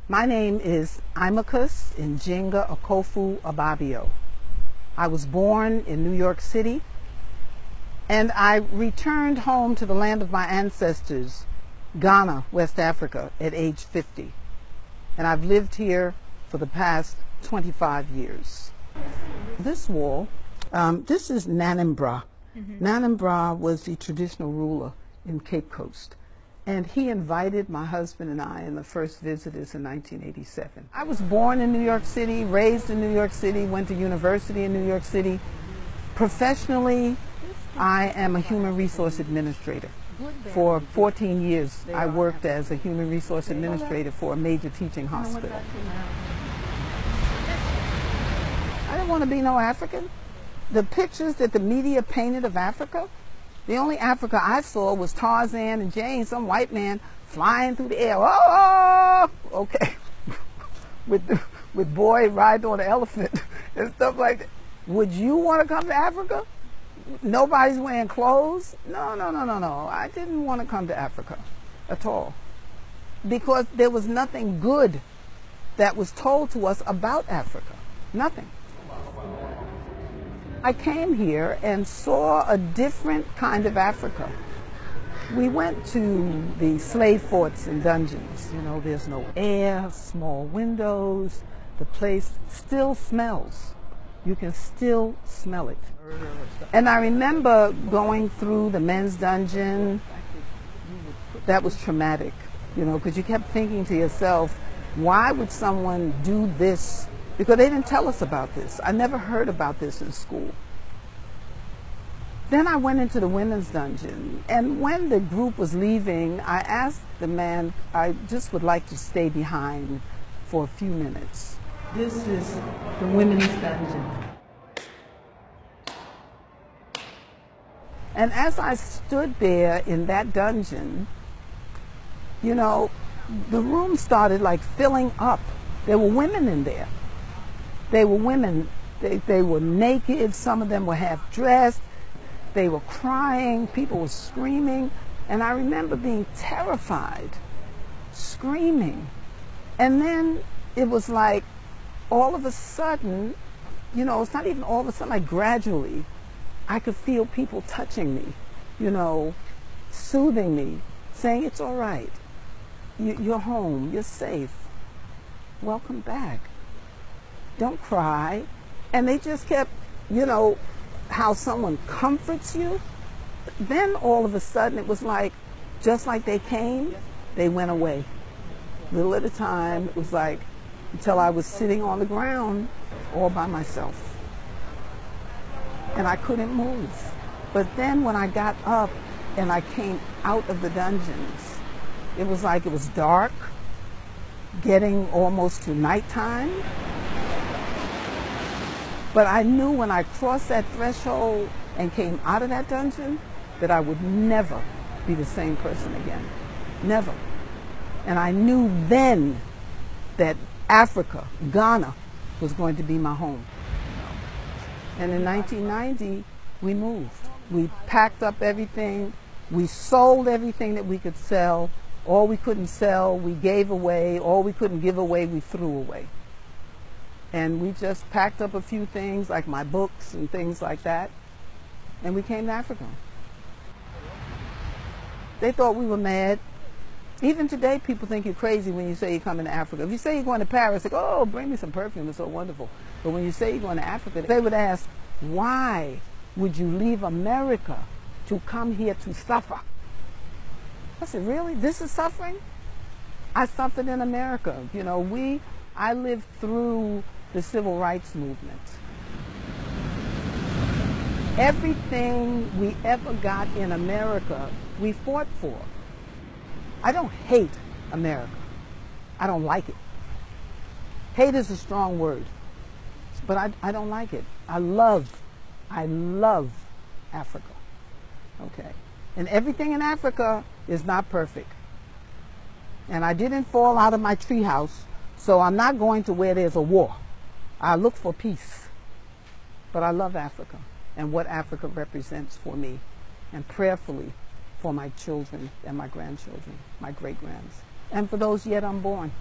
My name is Imacus Njinga Okofu Ababio. I was born in New York City, and I returned home to the land of my ancestors, Ghana, West Africa, at age 50. And I've lived here for the past 25 years. This wall, this is Nanambra. Nanambra was the traditional ruler in Cape Coast. And he invited my husband and I in the first visitors in 1987. I was born in New York City, raised in New York City, went to university in New York City. Professionally, I am a human resource administrator. For 14 years, I worked as a human resource administrator for a major teaching hospital. I didn't want to be no African. The pictures that the media painted of Africa, the only Africa I saw was Tarzan and Jane, some white man flying through the air. Oh, okay. with boy riding on an elephant and stuff like that. Would you want to come to Africa? Nobody's wearing clothes? No. I didn't want to come to Africa at all. Because there was nothing good that was told to us about Africa. Nothing. I came here and saw a different kind of Africa. We went to the slave forts and dungeons. You know, there's no air, small windows. The place still smells. You can still smell it. And I remember going through the men's dungeon. That was traumatic, you know, because you kept thinking to yourself, why would someone do this? Because they didn't tell us about this. I never heard about this in school. Then I went into the women's dungeon, and when the group was leaving, I asked the man, I just would like to stay behind for a few minutes. This is the women's dungeon. And as I stood there in that dungeon, you know, the room started like filling up. There were women in there. They were women. They were naked. Some of them were half dressed. They were crying. People were screaming. And I remember being terrified, screaming. And then it was like all of a sudden, you know, it's not even all of a sudden, like gradually, I could feel people touching me, you know, soothing me, saying, it's all right. You're home. You're safe. Welcome back. Don't cry. And they just kept, you know, how someone comforts you. Then all of a sudden it was like, just like they came, they went away. Little at a time, it was like, until I was sitting on the ground all by myself. And I couldn't move. But then when I got up and I came out of the dungeons, it was like it was dark, getting almost to nighttime. But I knew when I crossed that threshold and came out of that dungeon that I would never be the same person again. Never. And I knew then that Africa, Ghana, was going to be my home. And in 1990, we moved. We packed up everything. We sold everything that we could sell. All we couldn't sell, we gave away. All we couldn't give away, we threw away. And we just packed up a few things, like my books and things like that, and we came to Africa. They thought we were mad. Even today, people think you're crazy when you say you're coming to Africa. If you say you're going to Paris, they go, oh, bring me some perfume, it's so wonderful. But when you say you're going to Africa, they would ask, why would you leave America to come here to suffer? I said, really? This is suffering? I suffered in America. You know, I lived through the civil rights movement. Everything we ever got in America, we fought for. I don't hate America. I don't like it. Hate is a strong word, but I don't like it. I love Africa. Okay. And everything in Africa is not perfect. And I didn't fall out of my treehouse, so I'm not going to where there's a war. I look for peace. But I love Africa and what Africa represents for me, and prayerfully for my children and my grandchildren, my great-grands, and for those yet unborn.